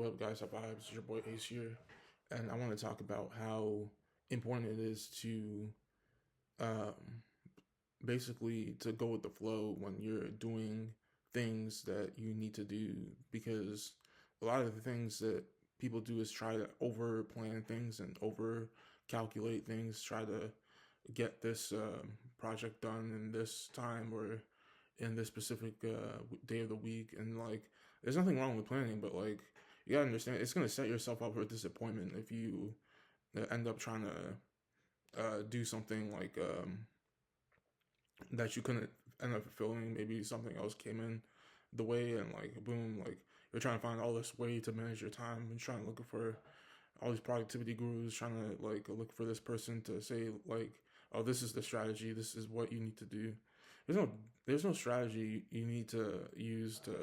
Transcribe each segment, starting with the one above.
what up, guys? Up vibes? It's your boy Ace here, and I want to talk about how important it is to um, basically to go with the flow when you're doing things that you need to do. Because a lot of the things that people do is try to over plan things and over calculate things, try to get this project done in this time or in this specific day of the week. And like, there's nothing wrong with planning, but like, you gotta understand it's gonna set yourself up for disappointment if you end up trying to do something like that you couldn't end up fulfilling. Maybe something else came in the way, and like boom, like you're trying to find all this way to manage your time and trying to look for all these productivity gurus, trying to like look for this person to say like, oh, this is the strategy, this is what you need to do. There's no there's no strategy you need to use to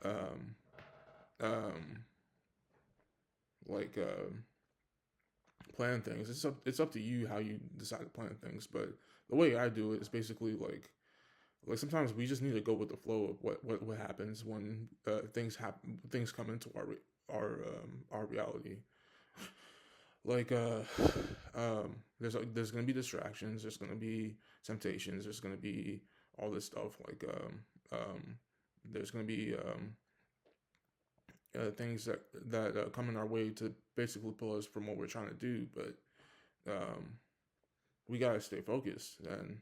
um um like plan things. It's up to you how you decide to plan things. But the way I do it is basically like sometimes we just need to go with the flow of what happens when things come into our reality. Like there's gonna be distractions, there's gonna be temptations, there's gonna be all this stuff there's gonna be things that come in our way to basically pull us from what we're trying to do. But um, we gotta stay focused, and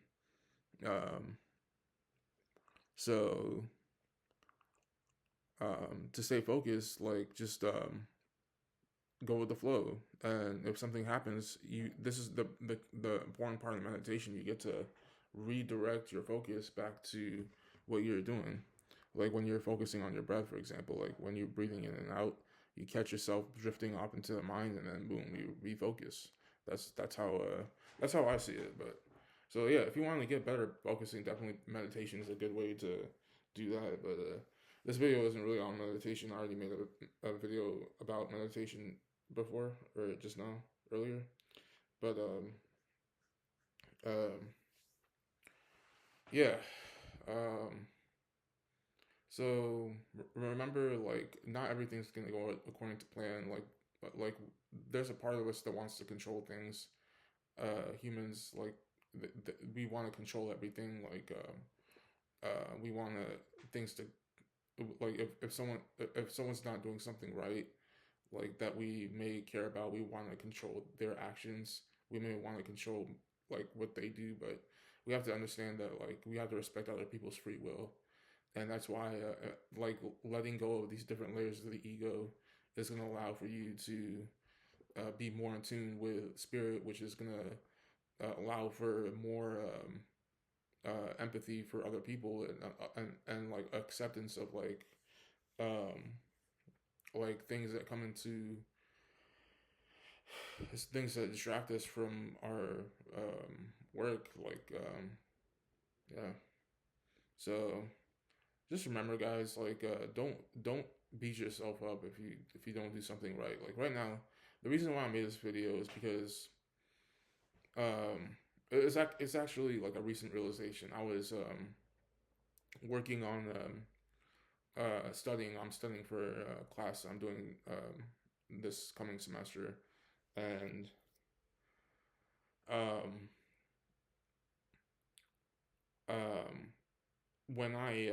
um, so to stay focused, like just go with the flow. And if something happens, you this is the important part of meditation. You get to redirect your focus back to what you're doing. Like when you're focusing on your breath, for example, like when you're breathing in and out, you catch yourself drifting off into the mind, and then boom, you refocus. That's how I see it. But so yeah, if you want to get better focusing, definitely meditation is a good way to do that. But this video isn't really on meditation. I already made a video about meditation before, or just now, earlier. But um, yeah. Um, so remember, like, not everything's gonna go according to plan. Like, there's a part of us that wants to control things. Humans, like, we want to control everything. Like, we want things to, like, if someone's not doing something right, like that we may care about, we want to control their actions. We may want to control like what they do, but we have to understand that like we have to respect other people's free will. And that's why like letting go of these different layers of the ego is going to allow for you to be more in tune with spirit, which is going to allow for more empathy for other people, and like acceptance of um like things that come into things that distract us from our work. Yeah. So just remember, guys, like don't beat yourself up if you don't do something right. Like right now, the reason why I made this video is because it's actually like a recent realization. I was working on studying. I'm studying for a class I'm doing this coming semester, and um um when I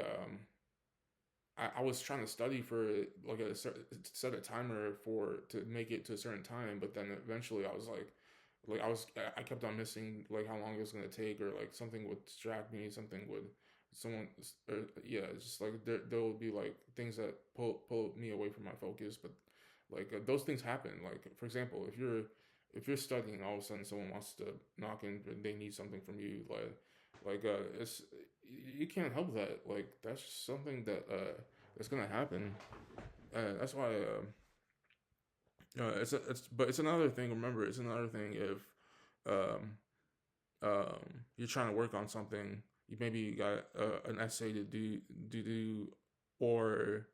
was trying to study for like set a timer for to make it to a certain time, but then eventually I was like I kept on missing like how long it was gonna take, or like something would distract me, something would someone or, yeah, it's just like there will be like things that pull me away from my focus. But like those things happen. Like for example, if you're studying, all of a sudden someone wants to knock in, they need something from you, it's you can't help that. Like that's just something that that's gonna happen. That's why it's another thing. Remember, it's another thing if um you're trying to work on something. You got an essay to do, or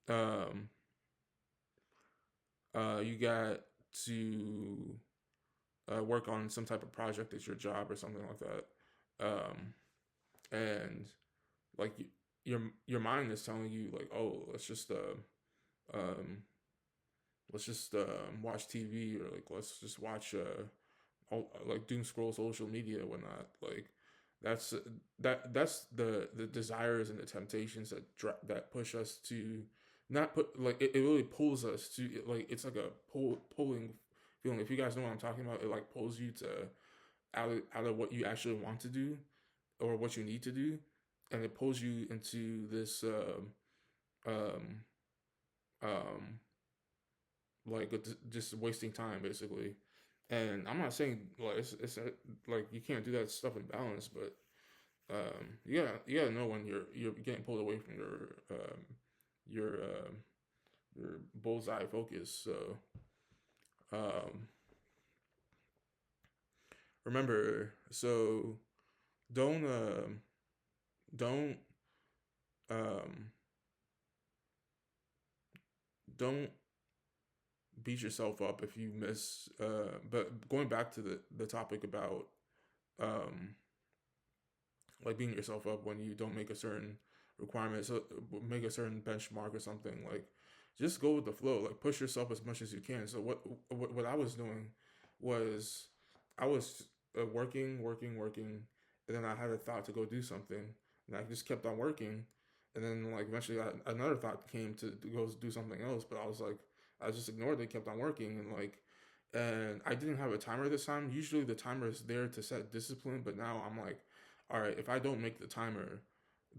um you got to work on some type of project at your job or something like that. And like your mind is telling you like, oh, let's just um, let's just watch TV, or like let's just watch like doom scroll social media and whatnot. Like that's that's the desires and the temptations that push us to not put like it really pulls us to like it's like a pulling feeling. If you guys know what I'm talking about, it like pulls you to out of what you actually want to do or what you need to do, and it pulls you into this um um like just wasting time basically. And I'm not saying like like you can't do that stuff in balance, but you gotta know when you're getting pulled away from your your bullseye focus. So um, remember, so don't don't um, don't beat yourself up if you miss. But going back to the topic about um, like beating yourself up when you don't make a certain requirement, so make a certain benchmark or something. Like just go with the flow. Like push yourself as much as you can. So what I was doing was I was working, and then I had a thought to go do something, and I just kept on working, and then like eventually another thought came to go do something else, but I was like I just ignored it, kept on working, and like and I didn't have a timer this time. Usually the timer is there to set discipline, but now I'm like, all right, if I don't make the timer,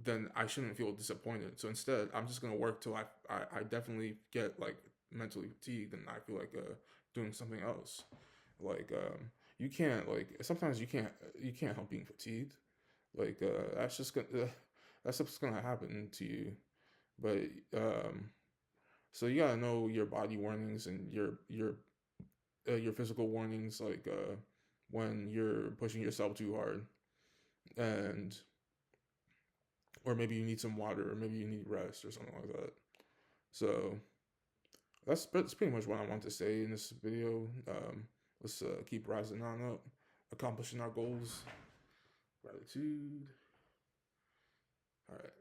then I shouldn't feel disappointed. So instead, I'm just gonna work till I definitely get like mentally fatigued and I feel like doing something else. Like you can't like sometimes you can't help being fatigued. Like that's just gonna that's just gonna happen to you. But so you gotta know your body warnings and your physical warnings, like when you're pushing yourself too hard, and or maybe you need some water, or maybe you need rest, or something like that. So that's pretty much what I want to say in this video. Let's keep rising on up, accomplishing our goals. Gratitude. All right.